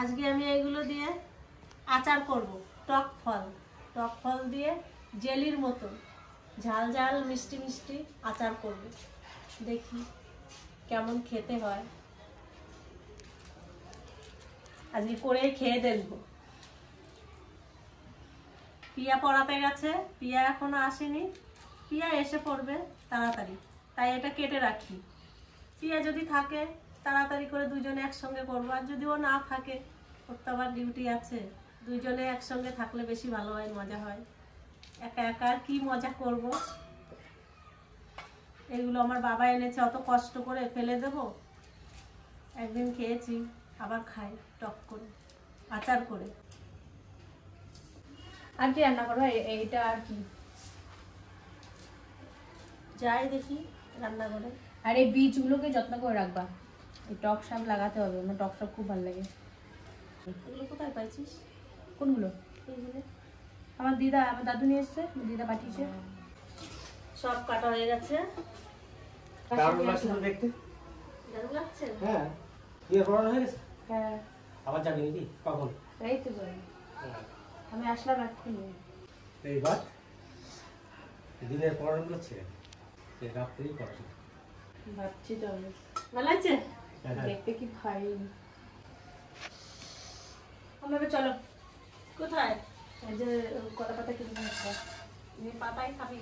আজকে আমি এগুলো দিয়ে আচার করব, টক ফল দিয়ে জেলির মতো ঝাল ঝাল মিষ্টি মিষ্টি আচার করব। দেখি কেমন খেতে হয়, আজকে করে খেয়ে দেখব। পিয়া পড়াতে গেছে, পিয়া এখনো আসেনি, পিয়া এসে পড়বে তাড়াতাড়ি, তাই এটা কেটে রাখি। পিয়া যদি থাকে তাড়াতাড়ি করে দুজনে একসঙ্গে করবো, আর যদি ও না থাকে, ওর তো আবার ডিউটি আছে, দুজনে একসঙ্গে থাকলে বেশি ভালো হয়, মজা হয়। একা একা আর কি মজা করব। এগুলো আমার বাবা এনেছে, অত কষ্ট করে ফেলে দেব? একদিন খেয়েছি, আবার খাই টক করে আচার করে। আর কি রান্না করবো? এইটা আর কি যাই দেখি রান্না করে। আর এই বীজগুলোকে যত্ন করে রাখবা, এই টক শাক লাগাতে হবে, আমার টক শাক খুব ভালো লাগে। এগুলো কোথায় পাইছিস? কোনগুলো? এইগুলো আমার দাদু নিয়ে এসছে, দিদা পাঠিয়েছে। সব কাটা হয়ে গেছে। দারুণ লাগছে দেখতে। দারুণ লাগছে? হ্যাঁ, বিয়ে করানো হয়ে গেছে? হ্যাঁ, আবার যাবি নাকি? কখন? এই তো যাই, আমি আসলাম এক্ষুনি। এইবার দিনের পড়ানো ছিল, রাত্রেই পড়াশোনা। ভাবছি তো আমি, ভালো আছে? দেখতে কি ভাই। আমরা চলো। কোথায়? এই যে কলা পাতা কিনে নিয়ে আসবো। পাতাই খাবি?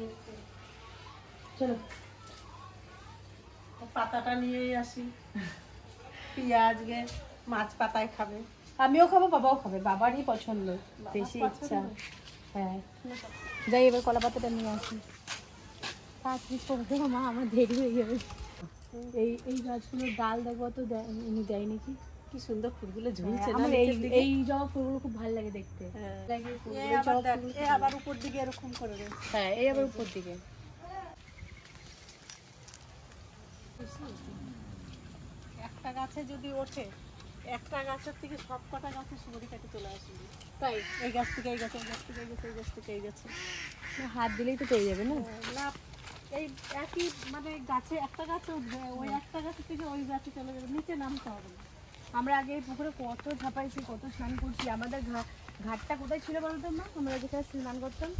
চলো পাতাটা নিয়েই আসি। পেঁয়াজকে মাছ পাতায় খাবে, আমিও খাবো, বাবাও খাবে, বাবারই পছন্দ, বেশি ইচ্ছা। হ্যাঁ, যাই এবার কলা পাতাটা নিয়ে আসি। তাড়াতাড়ি করবে মা, আমার দেরি হয়ে যাবে। এই গাছগুলোর ডাল দেখবো তো উনি দেয় নাকি। কি সুন্দর ফুলগুলো ঝুলছে না? আমার এই জবা ফুলগুলো খুব ভালো লাগে দেখতে। আবার উপর দিকে এরকম করে রয়েছে। হ্যাঁ, এই আবার উপর দিকে। একটা গাছে যদি ওঠে, একটা গাছের থেকে সব কটা গাছে সুবরি কাটি চলে আসবে। তাই এই গাছ থেকে এই গাছে, এই গাছ থেকে এই গাছে, এই গাছ থেকে এই গাছে। হাত দিলেই তো পেয়ে যাবে না? না, এই একই মানে গাছে একটা গাছে উঠবে, ওই একটা গাছ থেকে ওই গাছে চলে যাবে, নিচে নামতে হবে না। আমরা আগে এই পুকুরে কত ঝাপাইছি, কত স্নান করছি। আমাদের ঘাটটা কোথায় ছিল বলতো মা? আমরা যেখানে স্নান করতাম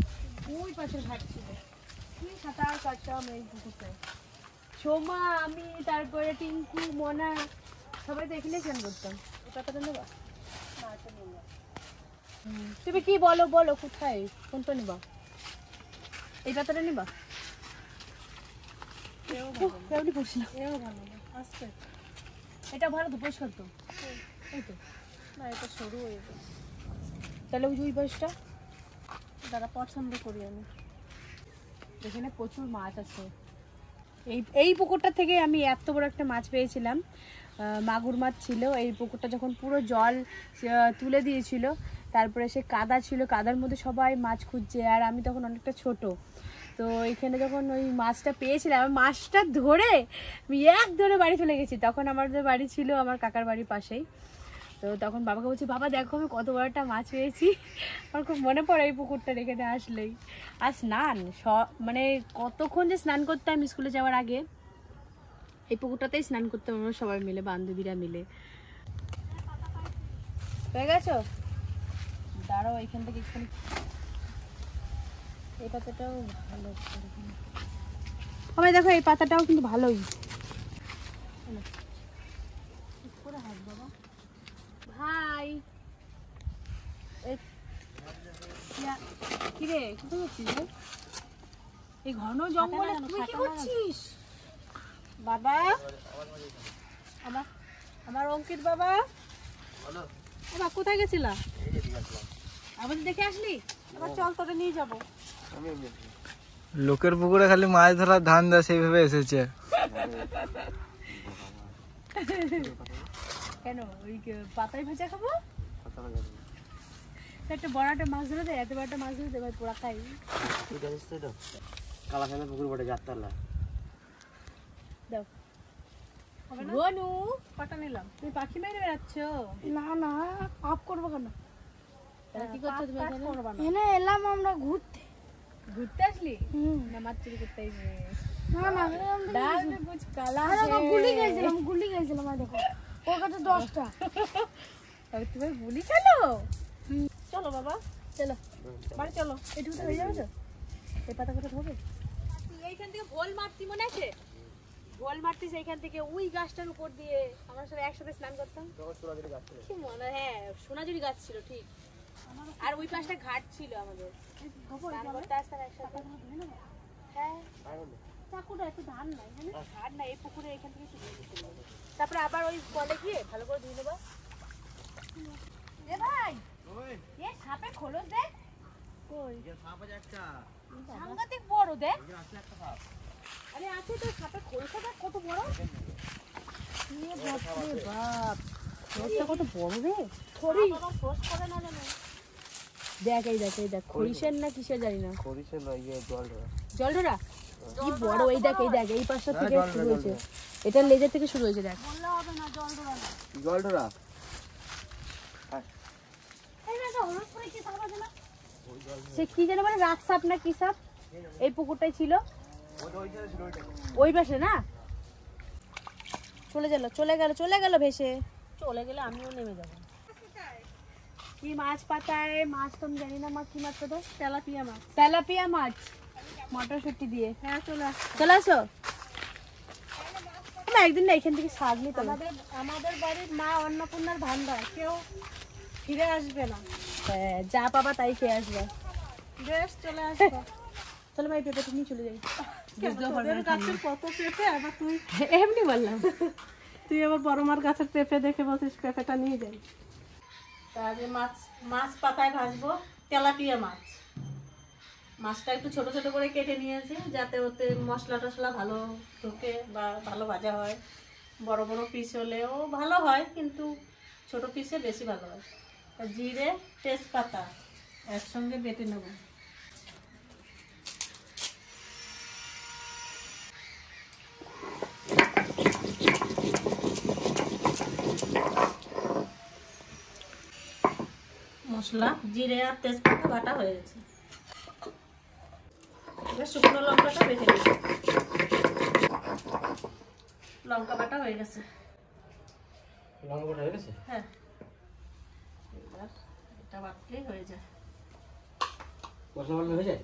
ওই পাশের ঘাট ছিল। কি সাঁতার কাটতাম এই পুকুরটায়। সোমা, আমি, তারপরে টিঙ্কু, মনা, সবাই তো এখানেই স্নান করতাম। এই পাতাটা নেবা? তুমি কি বলো কোথায়, কোনটা নিবা? এই পাতাটা নিবা? কেমনি করছি না, এও ভালো না, আসবে। এটা ভালো তো, পরিষ্কার তো। এই তো না, এটা সরু হয়ে যাবে। তাহলে ওই পাশটা দাদা পছন্দ করি আমি। এখানে প্রচুর মাছ আছে। এই পুকুরটা থেকে আমি এত বড় একটা মাছ পেয়েছিলাম, মাগুর মাছ ছিল। এই পুকুরটা যখন পুরো জল তুলে দিয়েছিল, তারপরে সে কাদা ছিল, কাদার মধ্যে সবাই মাছ খুঁজছে, আর আমি তখন অনেকটা ছোট। তো এইখানে যখন ওই মাছটা পেয়েছিলাম, মাছটা ধরে আমি ধরে বাড়ি চলে গেছি। তখন আমাদের বাড়ি ছিল আমার কাকার বাড়ির পাশেই। তো তখন বাবাকে বলছি, বাবা দেখো আমি কত বড় একটা মাছ পেয়েছি। আমার খুব মনে পড়ে এই পুকুরটা এখানে আসলেই। আর স্নান মানে কতক্ষণ যে স্নান করতাম স্কুলে যাওয়ার আগে, এই পুকুরটাতেই স্নান করতাম আমরা সবাই মিলে, বান্ধবীরা মিলে। পেয়ে গেছো? দাঁড়াও, এখান থেকে একটু। এই পাতাটাও ভালো। আমি দেখো এই পাতাটাও কিন্তু ভালোই। ভাই কিরে, কোথায় যাচ্ছিস? এই ঘন জঙ্গলে তুই কি করছিস? বাবা, আমার অঙ্কিত বাবা, বাবা কোথায় গেছিলা? আমাদের দেখে আসলি? আবার চল, তোরে নিয়ে যাবো। লোকের পুকুরে খালি মাছ ধরার ধান দেয়, সেইভাবে এসেছে। কেন ওই পাতায় ভাজা খাবো? একটা বড় একটা মাছ ধরে দেয়, এত বড় একটা মাছ ধরে দেয়, পোড়া খাই। কালাখানা পুকুর বটে, যাত্রালা। দাও হবে না? গনু, কটা নিলাম। তুমি পাখি মেরে বেড়াচ্ছ? না না, পাপ করবো কেন? তাহলে কি করছো তুমি এখানে? এনে এলাম আমরা ঘুরতে। ঘুরতে আসলি না মাছ চুরি করতে আসলি? না না, ডাল মে কুছ কালা গুলি গেছিলাম আর দেখো ওর কাছে 10টা। তুমি বলি চলো চলো বাবা, চলো বাড়ি চলো। একটু হয়ে যাবে তো এই পাতা কথা ধরবে এইখান থেকে ভোল মারতি মনে আছে ভোল মারতিস এইখান থেকে ওই গাছটার উপর দিয়ে আমরা সব একসাথে স্নান করতাম কি মনে হ্যাঁ সোনাঝুরি গাছ ছিল ঠিক আর ওই পাশটা ঘাট ছিল আমাদের স্নান করতে আসতাম একসাথে হ্যাঁ চাকুটা একটু ধান নাই ধান নাই এই পুকুরে এখান থেকে শুকিয়ে দিতে হবে তারপরে আবার ওই কলে গিয়ে ভালো করে ধুয়ে নেবা এ ভাই এ সাপে খোলস দেখ কই সাংঘাতিক বড় দেখ আরে আছে তো সাপে খোলসটা দেখ কত বড় এ বাপ রে বাপ খোলসটা কত বড় রে খড়ি বাবা ফোস করে না জানো দেখ এই দেখ খরিশের না কিসের জানি না খরিশের না জল ধরা কি বড় এই দেখ এই পাশটা থেকে শুরু হয়েছে এটা লেজের থেকে শুরু হয়েছে দেখ বললে হবে না জল ধরা এই না হলুদ করে কি সাপ আছে না সে কি জানে মানে রাত সাপ না কি সাপ এই পুকুরটাই ছিল ওই পাশে না চলে গেল ভেসে চলে গেলে আমিও নেমে যাবো। কি মাছ পাতায় মাছ তো আমি জানি না মাছ কি মাছ পাতায় তেলাপিয়া মাছ। মটরশুঁটি দিয়ে হ্যাঁ চলে আস। চলে আসো আমি একদিন না এখান থেকে শাক নিতে আমাদের বাড়ির মা অন্নপূর্ণার ভান্ডার, কেউ ফিরে আসবে না। হ্যাঁ যা পাবা তাই খেয়ে আসবে বেশ চলে আসবো। চলো ভাই পেঁপেটা নিয়ে চলে যাই তোদের গাছের কত পেঁপে, আবার তুই এমনি বললাম তুই আবার বড় মার গাছের পেঁপে দেখে বলছিস পেঁপেটা নিয়ে যাই। তাহলে মাছ পাতায় ভাজবো তেলাপিয়া মাছ। মাছটা একটু ছোট ছোট করে কেটে নিয়েছি যাতে ওতে মশলা টশলা ভালো ঢোকে বা ভালো ভাজা হয়। বড় বড় পিস হলেও ভালো হয়, কিন্তু ছোট পিসে বেশি ভালো হয়। জিরে তেজপাতা একসঙ্গে বেটে নেব। মশলা জিরে আর তেজপাতা বাটা হয়ে গেছে। এবার শুকনো লঙ্কাটা বেটে নিই। লঙ্কা বাটা হয়ে গেছে। লঙ্কা বাটা হয়ে গেছে? হ্যাঁ, এবার এটা বাটলেই হয়ে যায়। মশলা বাটলে হয়ে যায়?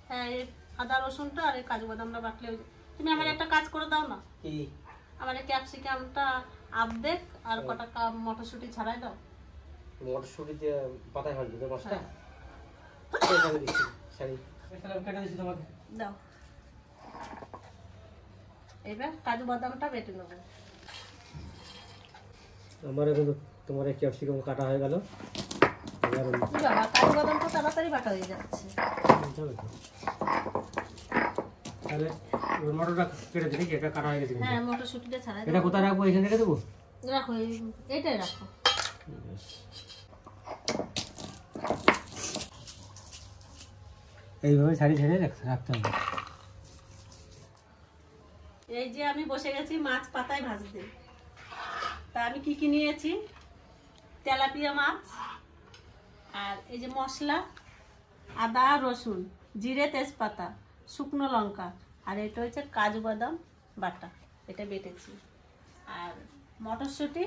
হ্যাঁ, এই আদা রসুনটা আর এই কাজু বাদামটা বাটলে হয়ে যায়। তুমি আমার একটা কাজ করে দাও না, কি? আমার এই ক্যাপসিকামটা আর্ধেক আর কটা মটরশুঁটি ছাড়াই দাও। মটরশুঁটি দিয়ে পাতায় ভাজবে তো মাছটা? হ্যাঁ। আমি দিচ্ছি শাড়ি কেটে দিচ্ছি তোমাকে দাও। এবার কাজু বাদামটা বেটে নেবো। আমার কিন্তু তোমার এই ক্যাপসিকাম কাটা হয়ে গেল। বাবা, কাজু বাদামটা তাড়াতাড়ি বাটা হয়ে যাচ্ছে। তাহলে মটরটা কেটে দিই, এটা কাটা হয়ে গেছে। হ্যাঁ, মটরশুঁটিটা ছাড়াই এটা কোথায় রাখবো? এখানে রেখে দেবো? রাখো, এইটাই রাখো। এইভাবে শাড়ি ছেড়ে রাখতে হবে। এই যে আমি বসে গেছি মাছ পাতায় ভাজতে। তা আমি কি নিয়েছি, তেলাপিয়া মাছ, আর এই যে মশলা আদা রসুন জিরে তেজপাতা শুকনো লঙ্কা, আর এটা হচ্ছে কাজু বাদাম বাটা, এটা বেটেছি, আর মটরশুঁটি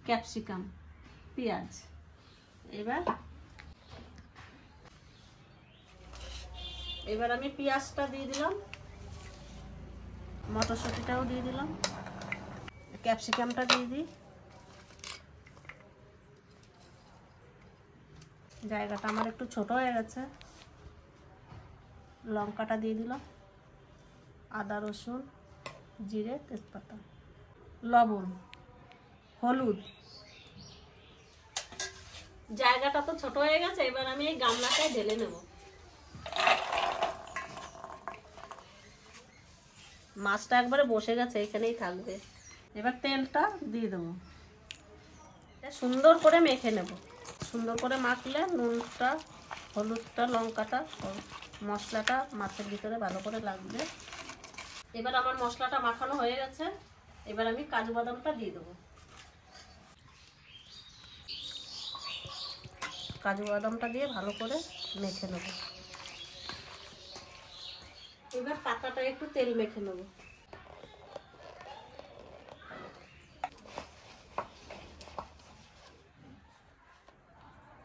ক্যাপসিকাম পেঁয়াজ। এবার আমি পেঁয়াজটা দিয়ে দিলাম, মটরশুঁটিটাও দিয়ে দিলাম, ক্যাপসিকামটা দিয়ে দিই। জায়গাটা আমার একটু ছোট হয়ে গেছে। লঙ্কাটা দিয়ে দিলাম, আদা রসুন জিরে তেজপাতা, লবণ হলুদ। জায়গাটা তো ছোট হয়ে গেছে, এবার আমি এই গামলাটায় ঢেলে নেব। মাছটা একবারে বসে গেছে, এখানেই থাকবে। এবার তেলটা দিয়ে দেবো, সুন্দর করে মেখে নেব। সুন্দর করে মাখলে নুনটা হলুদটা লঙ্কাটা মশলাটা মাছের ভিতরে ভালো করে লাগবে। এবার আমার মশলাটা মাখানো হয়ে গেছে, এবার আমি কাজু বাদামটা দিয়ে দেবো। কাজু বাদামটা দিয়ে ভালো করে মেখে নেব। এবার পাতাটা একটু তেল মেখে নেব।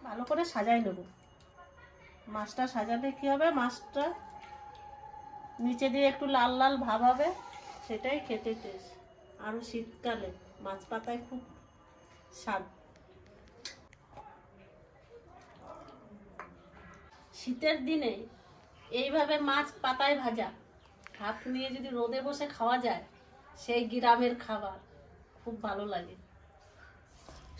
ভালো করে সাজাই নেব। মাছটা সাজালে কী হবে, মাছটা নিচে দিয়ে একটু লাল লাল ভাব হবে, সেটাই খেতে টেস্ট। আরও শীতকালে মাছ পাতায় খুব স্বাদ। শীতের দিনে এইভাবে মাছ পাতায় ভাজা ভাত নিয়ে যদি রোদে বসে খাওয়া যায়, সেই গ্রামের খাবার খুব ভালো লাগে।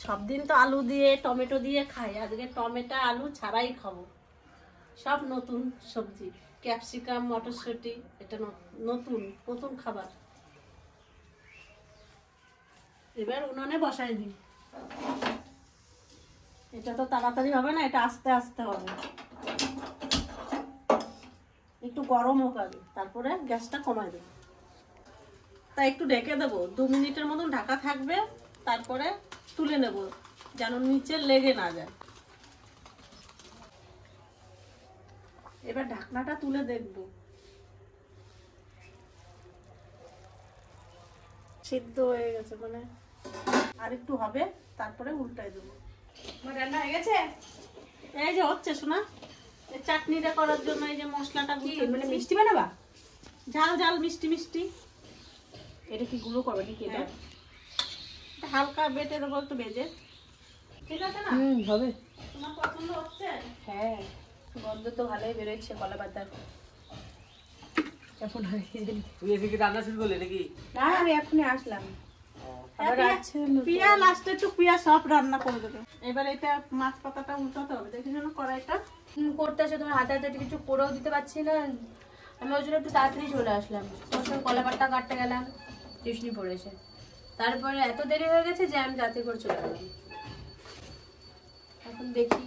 সব দিন তো আলু দিয়ে টমেটো দিয়ে খাই, আজকে টমেটো আলু ছাড়াই খাবো। সব নতুন সবজি, ক্যাপসিকাম, মটরশুঁটি, এটা নতুন নতুন খাবার। এবার উনুনে বসাই দিই। এটা তো তাড়াতাড়ি হবে না, এটা আস্তে আস্তে হবে, একটু গরম হোক আগে, তারপরে গ্যাসটা কমাই দেবো। তাই একটু ঢেকে দেবো, 2 মিনিটের মতন ঢাকা থাকবে, তারপরে তুলে নেব যেন নিচে লেগে না যায়। এবার ঢাকনাটা তুলে দেখব সিদ্ধ হয়ে গেছে, মানে আর একটু হবে, তারপরে উল্টাই দেবো। আমার রান্না হয়ে গেছে। এই যে হচ্ছে শোনা, এই চাটনিটা করার জন্য এই যে মশলাটা কি গুছিয়ে মানে মিষ্টি বানাবা? ঝাল ঝাল মিষ্টি মিষ্টি। এটা কি গুঁড়ো করবে নাকি? এটা এটা হালকা বেটে দেবো একটু ভেজে, ঠিক আছে না? হবে। তোমার পছন্দ হচ্ছে? হ্যাঁ, গন্ধ তো ভালোই বেরোচ্ছে কলা পাতার। এখন তুই এসে কি রান্না শুরু করলি নাকি? না, আমি এখনই আসলাম। আবার আছে পিয়া লাস্টে একটু পিয়া সব রান্না করে দেবে। এবার এটা মাছ পাতাটা উল্টাতে হবে, দেখে শোনো কড়াইটা। করতে আসে তোমার হাতে হাতে কিছু করেও দিতে পারছি না, আমি ওই জন্য একটু তাড়াতাড়ি চলে আসলাম। তোর সঙ্গে কলা পাতা কাটতে গেলাম, টিউশনি পড়েছে, তারপরে এত দেরি হয়ে গেছে যে আমি যাতে করে চলে গেলাম। এখন দেখি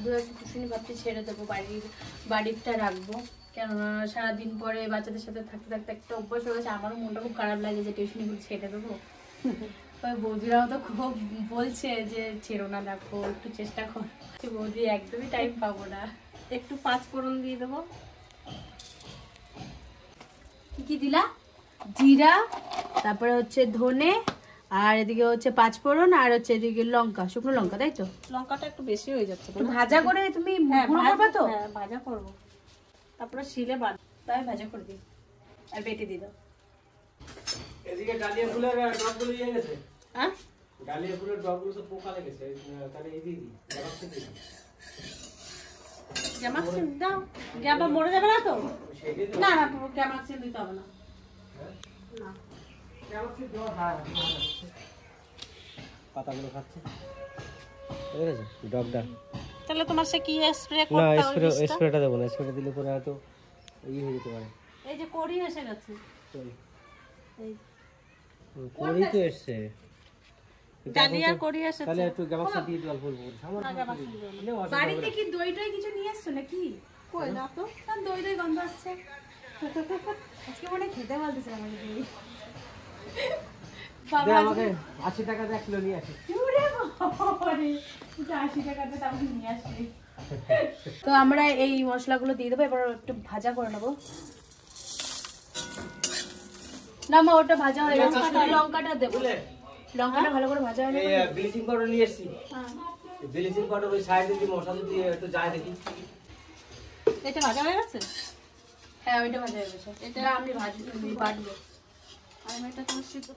দু একটা টিউশনি ভাবছি ছেড়ে দেবো, বাড়িটা রাখবো, কেননা সারাদিন পরে বাচ্চাদের সাথে থাকতে থাকতে একটা অভ্যাস হয়ে গেছে। আমারও মনটা খুব খারাপ লাগে যে টিউশনিগুলো ছেড়ে দেবো। ওই বৌদিরাও তো খুব বলছে যে ছেড়ো না, দেখো একটু চেষ্টা কর। বৌদি একদমই টাইম পাবো না। একটু 5 ফোড়ন দিয়ে দেবো। কি কি দিলা? জিরা, তারপরে হচ্ছে ধনে, আর এদিকে হচ্ছে 5 ফোড়ন, আর হচ্ছে এদিকে লঙ্কা, শুকনো লঙ্কা, তাই তো? লঙ্কাটা একটু বেশি হয়ে যাচ্ছে। একটু ভাজা করে তুমি হ্যাঁ, গুঁড়ো করবা তো? হ্যাঁ, ভাজা করবো, তারপরে শিলে বাট। তাই ভাজা করে দিই আর বেটে দিয়ে দাও। এদিকে ডালিয়া ফুলের ডগগুলো ইয়ে গেছে। হ্যাঁ, ডালিয়া ফুলের ডগগুলো তো পোকা লেগেছে, তাহলে এই দিয়ে দিই, গ্যামাক্সিন দিয়ে দিই। গ্যামাক্সিন দাও, গ্যাবা মরে যাবে না তো? সেটাই তো। না না, গ্যামাক্সিন দিতে হবে না। না, গ্যামাক্সিন দেওয়া হয় না। পাতাগুলো খাচ্ছে, বুঝেছো ডগটা? তাহলে তোমার সে কি স্প্রে না, করতে হবে? স্প্রেটা দেবো না, স্প্রেটা দিলে পরে হয়তো হয়ে যেতে পারে। এই যে কড়ি এসে গেছে, এই করেই তো এসছে। ডালিয়া কড়ি এসেছে। তাহলে একটু গ্যামাক্সিন দিয়ে দিও অল্প অল্প করে। না, গ্যামাক্সিন দিও না। দিলেও অসুবিধা হবে বাড়িতে না। কি দই টই কিছু নিয়ে এসছো নাকি? কই না তো। তার দই দই গন্ধ আসছে। আজকে মনে হয় খেতে বলতেছে আমাকে দই। দে আমাকে 80 টাকা দিয়ে 1 কিলো নিয়ে আসি। তো আমরা এই মশলাগুলো দিয়ে দেবো, এবার একটু ভাজা করে নেবো। না মা, ওটা ভাজা হয়ে গেছে, শুধু লঙ্কাটা দেবো। লঙ্কাটা ভালো করে ভাজা হয়ে এই গেছে। ব্লিচিং পাউডার নিয়ে এসেছি। ব্লিচিং পাউডার ওই সাইডে দিয়ে মশলা দিয়ে একটু যায় দেখি। এটা ভাজা হয়ে গেছে। হ্যাঁ, ওইটা ভাজা হয়ে গেছে। এটা আমি বাটবো। আর আমি এটা তোমার সিদ্ধ।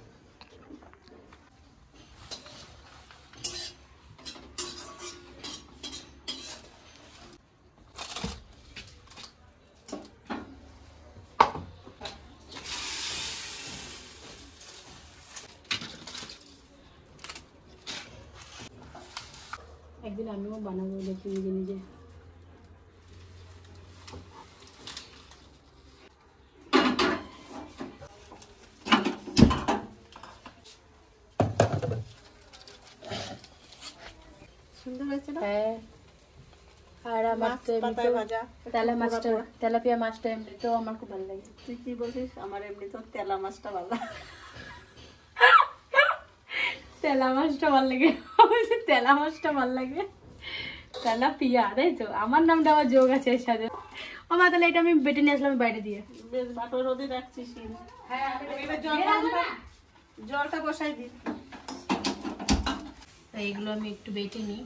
একদিন আমিও বানাবো, দেখি নিজে নিজে। সুন্দর হয়েছে না? হ্যাঁ, আর আমার মাছ তো পাতায় ভাজা। তেলাপিয়া মাছটা এমনিতেও আমার খুব ভালো লাগে। তুই কি বলছিস? আমার এমনি তো তেলা মাছটা ভালো লাগে। তেলা মাছটা ভালো লাগে, তেলা মাছটা ভালো লাগে। তেলাপিয়া, তাই তো? আমার নামটা আবার যোগ আছে এর সাথে। ও মা, তাহলে এটা আমি বেটে নিয়ে আসলাম বাইরে দিয়ে। বেশ ভালো রোদে রাখছিস। হ্যাঁ, এবার জলটা বসাই দিই। তো এইগুলো আমি একটু বেটে নিই।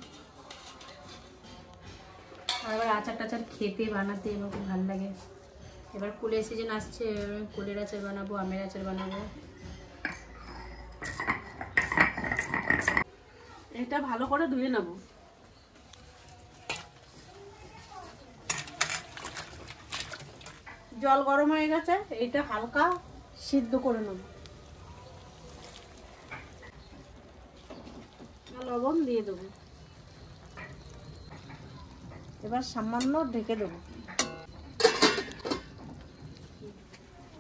আর আবার আচার টাচার খেতে বানাতে আমার খুব ভালো লাগে। এবার কুলের সিজন আসছে, কুলের আচার বানাবো, আমের আচার বানাবো। এটা ভালো করে ধুয়ে নেব। জল গরম হয়ে গেছে, এইটা হালকা সিদ্ধ করে নেব। লবণ দিয়ে দেবো, এবার সামান্য ঢেকে দেবো।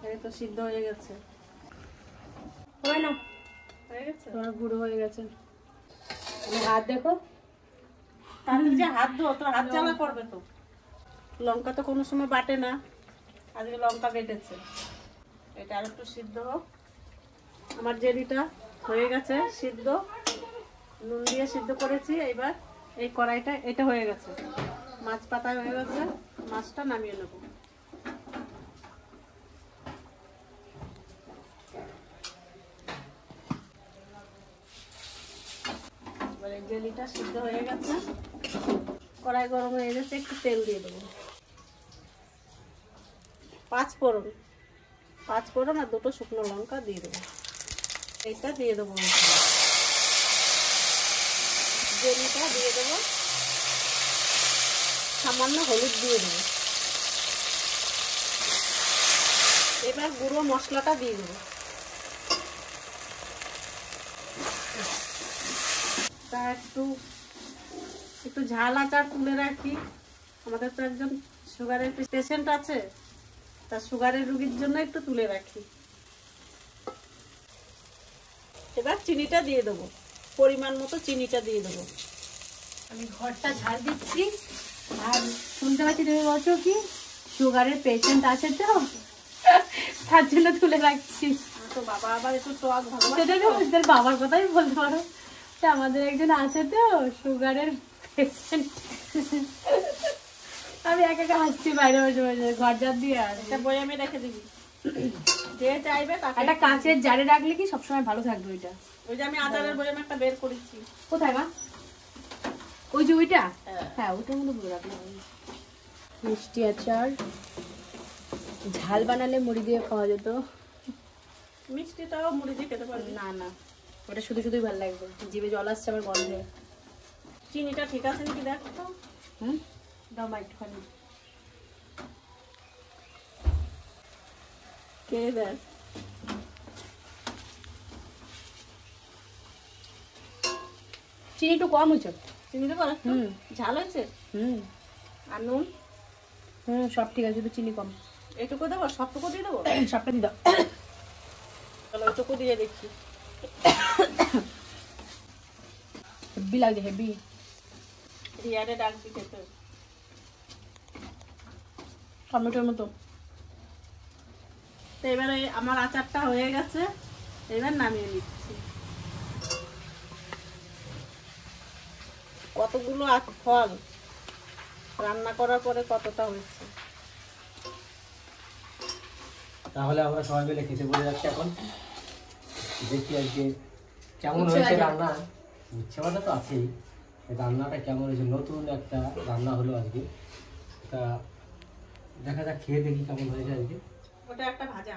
এই তো সিদ্ধ হয়ে গেছে। হয় না, হয়ে গেছে, তোমার গুঁড়ো হয়ে গেছে। হাত দেখো, তাহলে যে হাত ধো, তোর হাত জ্বালা করবে তো। লঙ্কা তো কোনো সময় বাটে না, আজকে লঙ্কা বেটেছে। এটা আর একটু সিদ্ধ হোক। আমার জেলিটা হয়ে গেছে সিদ্ধ, নুন দিয়ে সিদ্ধ করেছি। এবার এই কড়াইটা এটা হয়ে গেছে, মাছ পাতা হয়ে গেছে, মাছটা নামিয়ে নেব। এবার এই জেলিটা সিদ্ধ হয়ে গেছে, কড়াই গরম হয়ে গেছে, একটু তেল দিয়ে দেবো। 5 ফোড়ন আর 2টো শুকনো লঙ্কা দিয়ে দেবো। এইটা দিয়ে দেবো, জেলিটা দিয়ে দেবো, সামান্য হলুদ দিয়ে দেবো। এবার গুঁড়ো মশলাটা দিয়ে দেবো। তা একটু ঝাল আচার তুলে রাখি। আমাদের তো একজন সুগারের পেশেন্ট আছে, তা সুগারের রোগীর জন্য একটু তুলে রাখি। এবার চিনিটা দিয়ে দেবো, পরিমাণ মতো চিনিটা দিয়ে দেবো। আমি ঘরটা ঝাড় দিচ্ছি। আর শুনতে পাচ্ছি তুমি বলছো কি সুগারের পেশেন্ট আছে, তো তার জন্য তুলে রাখছি। তো বাবা আবার একটু টক ভালো সেটা তো ওদের বাবার কথাই বলতে পারো। তা আমাদের একজন আছে তো সুগারের পেশেন্ট। আমি একা একা হাসছি বাইরে বসে বসে, ঘর ঝাড় দিয়ে। আর একটা বয়ামে রেখে দিবি, যে চাইবে তাকে। একটা কাঁচের জারে রাখলে কি সবসময় ভালো থাকবে ওইটা। ওই যে আমি আচারের বয়াম একটা বের করেছি। কোথায় মা? ওই যে ওইটা? হ্যাঁ। হ্যাঁ, ওইটার মধ্যে ভরে রাখলে হবে। মিষ্টি আচার ঝাল বানালে মুড়ি দিয়ে খাওয়া যেত। মিষ্টিটাও মুড়ি দিয়ে খেতে পারবি। না না, ওটা শুধু শুধুই ভালো লাগবে, জিভে জল আসছে আমার গন্ধে। চিনিটা ঠিক আছে নাকি দেখ তো। হুম, দাও মা একটুখানি। কে দেখ, চিনি একটু কম হয়েছে। চিনি দেবো আর একটু? হুম। ঝাল হয়েছে? হুম আর নুন হুম, সব ঠিক আছে, শুধু চিনি কম। এইটুকু দেবো, সবটুকু দিয়ে দেবো? সবটা দিয়ে দাও। তাহলে ওইটুকু দিয়ে দেখছি। হেভি লাগে, হেভি। রিয়ারে ডাকবি খেতে। টমেটোর মতো। তো এবারে আমার আচারটা হয়ে গেছে, এবার নামিয়ে নিচ্ছি। কতগুলো ফল রান্না করার পরে কতটা হয়েছে। তাহলে আমরা সবাই মিলে খেতে বলে যাচ্ছি এখন। দেখি আজকে কেমন উচ্ছে হয়েছে ভাজা। রান্না। উচ্ছে ভাজা তো আছেই, রান্নাটা কেমন হয়েছে, নতুন একটা রান্না হলো আজকে। তা দেখা যাক, খেয়ে দেখি কেমন হয়েছে আজকে। ওটা একটা ভাজা।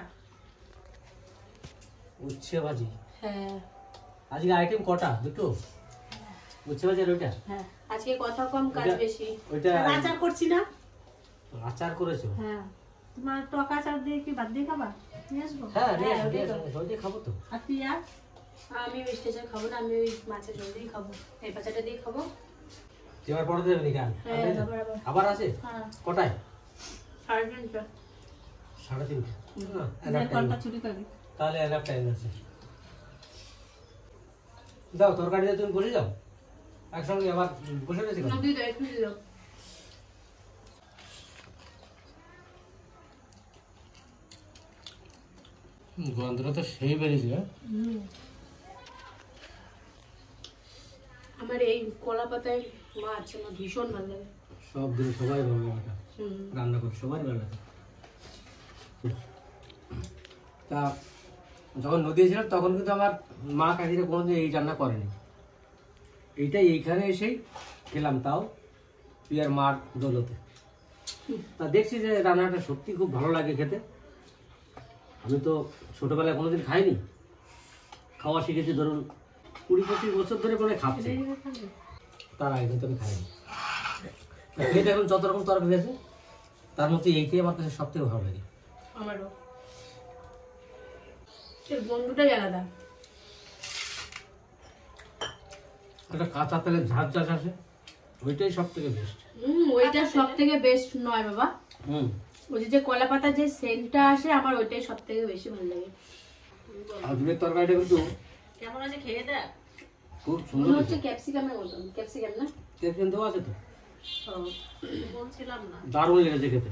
উচ্ছে ভাজি হ্যাঁ আজকে আইটেম কটা? 2টো উচ্ছে ভাজার। ওইটা হ্যাঁ, আজকে কথা কম কাজ ওইটা- বেশি। ওইটা আর আচার করছি না। আচার করেছো? হ্যাঁ, তোমার টক আচার দিয়ে কি বাদ দিয়ে খাবা? নিয়ে আসবো। হ্যাঁ নিয়ে আসো, ওটাই নিয়ে তো। আসো, সবাই দিয়ে খাবো তো। আর পিঁয়াজ আমি মিষ্টি আচার খাবো না, আমি ওই মাছের ঝোল দিয়ে খাবো, এই পাচাটা দিয়ে খাবো। এবার পরে দেবে নাকি? হ্যাঁ, আবার আবার। আবার আছে? হ্যাঁ, কটায়? 3:30। 3:30। না, দেড় enough time ঘন্টা আছে। ছুটি করবি। তাহলে এনাফ টাইম আছে। দাও তরকারি দিয়ে তুমি বসে যাও, একসঙ্গে আবার বসে রয়েছে। দিয়ে দাও, একটু দিয়ে দাও। গন্ধটা তো সেই বেরিয়েছে। আমার এই কলা পাতায় মাছ আমার ভীষণ ভালো লাগে। সব দিন সবাই ভালো লাগে হুম। রান্না করে, সবাই ভালো লাগে। তা যখন নদী ছিলাম তখন কিন্তু আমার মা কাকিরা কোনোদিন এই রান্না করেনি। এইটাই এইখানে এসেই খেলাম, তাও পিয়ার মার দৌলতে। তা দেখছি যে রান্নাটা সত্যি খুব ভালো লাগে খেতে। আমি তো ছোটবেলায় কোনোদিন খাইনি, খাওয়া শিখেছি ধরুন 20-25 বছর ধরে করে খাচ্ছি, তার আগে কিন্তু আমি খাইনি। খেতে এখন যত রকম তরকারি আছে তার মধ্যে এইটাই আমার কাছে সব থেকে ভালো লাগে। আমারও এর বন্ধুটাই আলাদা। একটা কাঁচা তেলের ঝাঁঝ ঝাঁঝ আসে, ওইটাই সব থেকে বেস্ট। ওইটা সব থেকে বেস্ট নয় বাবা, ওই যে কলা পাতার যে সেন্টটা আসে আমার ওইটাই সব থেকে বেশি ভালো লাগে। আর ডিমের তরকারিটা কিন্তু কেমন আছে খেয়ে দেখ। খুব মনে সুন্দর হচ্ছে ক্যাপসিকামের মতন। ক্যাপসিকাম না? ক্যাপসিকাম দেওয়া আছে তো, বলছিলাম না। দারুণ লেগেছে খেতে।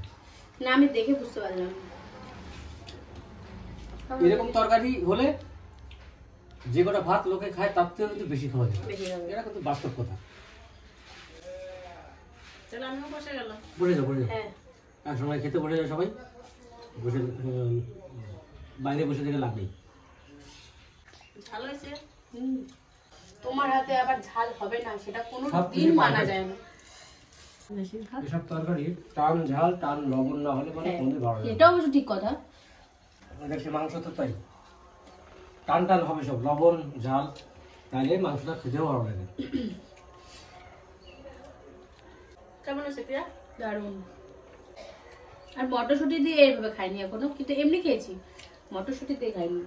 না আমি দেখে বুঝতে পারলাম। এরকম তরকারি হলে যে কটা ভাত লোকে খায় তার থেকে কিন্তু বেশি খাওয়া যাবে, বেশি খাবে। এটা কিন্তু বাস্তব কথা। তাহলে আমিও বসে গেলাম। বসে যাও, বসে যাও, হ্যাঁ একসঙ্গে খেতে বসে যাও সবাই। বসে বাইরে বসে থেকে লাভ নেই। ভালো হয়েছে। তোমার হাতে আবার ঝাল হবে না সেটা কোনো সব দিন কিছু মানা perfect। যায় না। বেশিরভাগ এসব তরকারি টান ঝাল টান লবণ না হলে মানে হ্যাঁ, কোনদিন ভালো লাগে এটা অবশ্য ঠিক কথা। দেখছি মাংস তো তাই টান টান হবে, সব লবণ ঝাল, তাহলে মাংসটা খেতেও ভালো লাগে। কেমন আছে প্রিয়া? দারুণ। আর মটরশুঁটি দিয়ে এইভাবে খাইনি এখনো, কিন্তু এমনি খেয়েছি, মটরশুঁটি দিয়ে খাইনি।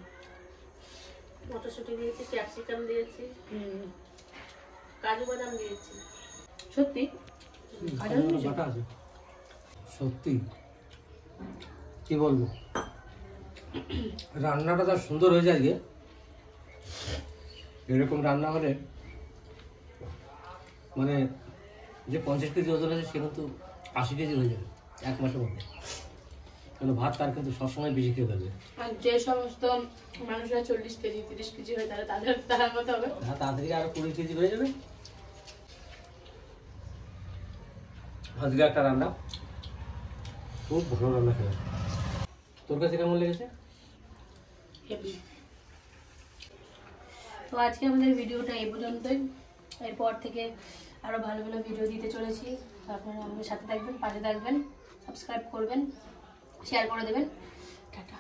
মটরশুঁটি দিয়েছি, ক্যাপসিকাম দিয়েছি, কাজু বাদাম দিয়েছি। সত্যি কাজু বাদাম দিয়েছো? বাটা আছে সত্যি, কি বলবো, রান্নাটা তার সুন্দর হয়েছে আজকে। এরকম রান্না হলে মানে যে 50 কেজি ওজন আছে সে কিন্তু 80 কেজি হয়ে যাবে 1 মাসের মধ্যে। কেন ভাত তার কিন্তু সবসময় বেশি খেতে হবে। আর যে সমস্ত মানুষরা 40 কেজি 30 কেজি হয় তারা কত হবে? হ্যাঁ, তাড়াতাড়ি আরো 20 কেজি হয়ে যাবে। আজকে একটা রান্না খুব ভালো রান্না খেলাম। তোর কাছে কেমন লেগেছে? হেভি। তো আজকে আমাদের ভিডিওটা এই পর্যন্তই। এরপর থেকে আরো ভালো ভালো ভিডিও দিতে চলেছি। আপনারা আমাদের সাথে থাকবেন, পাশে থাকবেন, সাবস্ক্রাইব করবেন, শেয়ার করে দেবেন। টাটা।